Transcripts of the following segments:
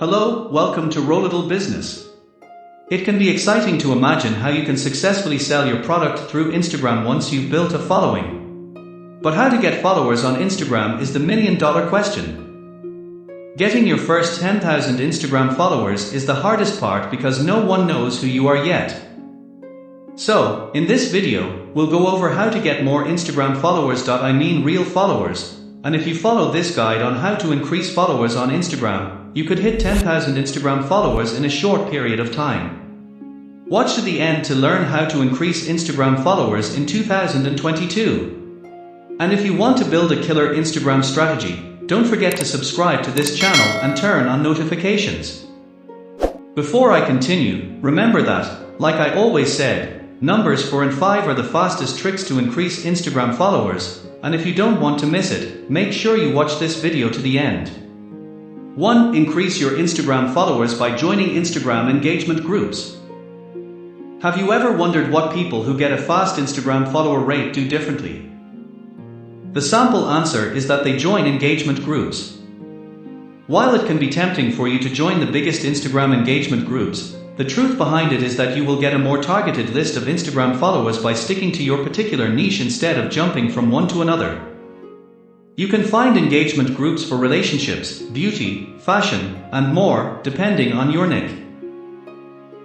Hello, welcome to Rollittle Business. It can be exciting to imagine how you can successfully sell your product through Instagram once you've built a following. But how to get followers on Instagram is the million-dollar question. Getting your first 10,000 Instagram followers is the hardest part because no one knows who you are yet. So, in this video, we'll go over how to get more Instagram followers. I mean real followers. And if you follow this guide on how to increase followers on Instagram, you could hit 10,000 Instagram followers in a short period of time. Watch to the end to learn how to increase Instagram followers in 2022. And if you want to build a killer Instagram strategy, don't forget to subscribe to this channel and turn on notifications. Before I continue, remember that, like I always said, numbers 4 and 5 are the fastest tricks to increase Instagram followers. And if you don't want to miss it, make sure you watch this video to the end. 1. Increase your Instagram followers by joining Instagram engagement groups. Have you ever wondered what people who get a fast Instagram follower rate do differently? The simple answer is that they join engagement groups. While it can be tempting for you to join the biggest Instagram engagement groups, the truth behind it is that you will get a more targeted list of Instagram followers by sticking to your particular niche instead of jumping from one to another. You can find engagement groups for relationships, beauty, fashion, and more, depending on your niche.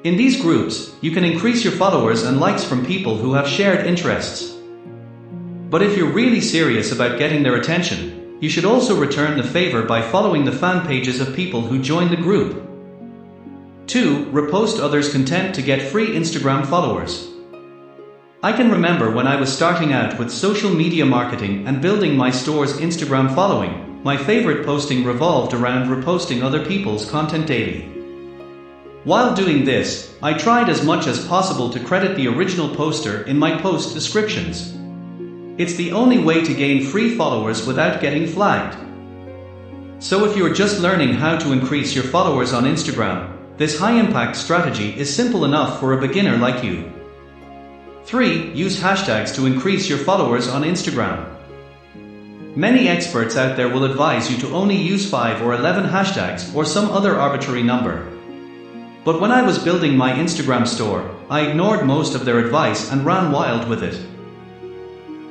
In these groups, you can increase your followers and likes from people who have shared interests. But if you're really serious about getting their attention, you should also return the favor by following the fan pages of people who join the group. 2. Repost others' content to get free Instagram followers. I can remember when I was starting out with social media marketing and building my store's Instagram following, my favorite posting revolved around reposting other people's content daily. While doing this, I tried as much as possible to credit the original poster in my post descriptions. It's the only way to gain free followers without getting flagged. So if you're just learning how to increase your followers on Instagram, this high-impact strategy is simple enough for a beginner like you. 3. Use hashtags to increase your followers on Instagram. Many experts out there will advise you to only use 5 or 11 hashtags or some other arbitrary number. But when I was building my Instagram store, I ignored most of their advice and ran wild with it.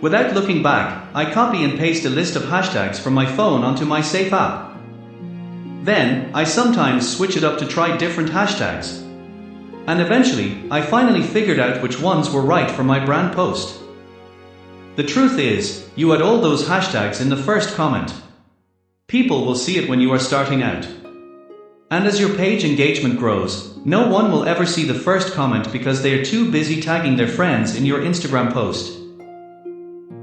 Without looking back, I copy and paste a list of hashtags from my phone onto my Safe app. Then, I sometimes switch it up to try different hashtags. And eventually, I finally figured out which ones were right for my brand post. The truth is, you add all those hashtags in the first comment. People will see it when you are starting out. And as your page engagement grows, no one will ever see the first comment because they are too busy tagging their friends in your Instagram post.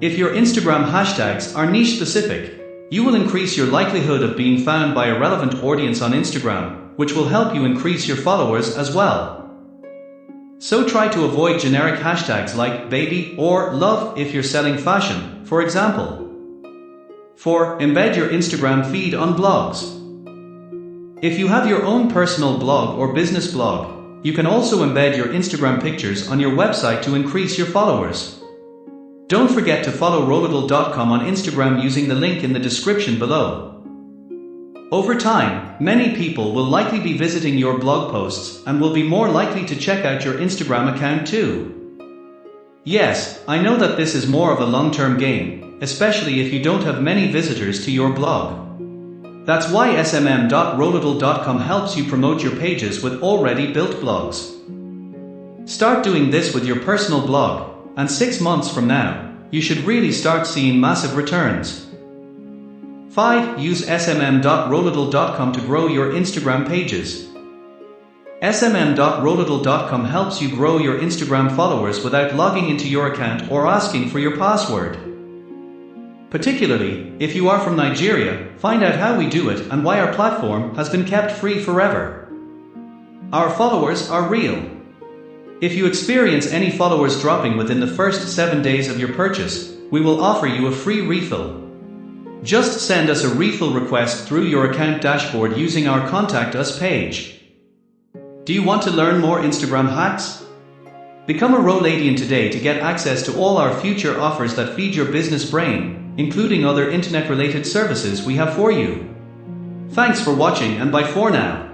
If your Instagram hashtags are niche specific, you will increase your likelihood of being found by a relevant audience on Instagram, which will help you increase your followers as well. So try to avoid generic hashtags like baby or love if you're selling fashion, for example. 4. Embed your Instagram feed on blogs. If you have your own personal blog or business blog, you can also embed your Instagram pictures on your website to increase your followers. Don't forget to follow Rollittle.com on Instagram using the link in the description below. Over time, many people will likely be visiting your blog posts and will be more likely to check out your Instagram account too. Yes, I know that this is more of a long-term game, especially if you don't have many visitors to your blog. That's why smm.rollittle.com helps you promote your pages with already built blogs. Start doing this with your personal blog. And 6 months from now, you should really start seeing massive returns. 5. Use smm.rollittle.com to grow your Instagram pages. smm.rollittle.com helps you grow your Instagram followers without logging into your account or asking for your password. Particularly, if you are from Nigeria, find out how we do it and why our platform has been kept free forever. Our followers are real. If you experience any followers dropping within the first 7 days of your purchase, we will offer you a free refill. Just send us a refill request through your account dashboard using our Contact Us page. Do you want to learn more Instagram hacks? Become a Rolladian today to get access to all our future offers that feed your business brain, including other internet-related services we have for you. Thanks for watching and bye for now.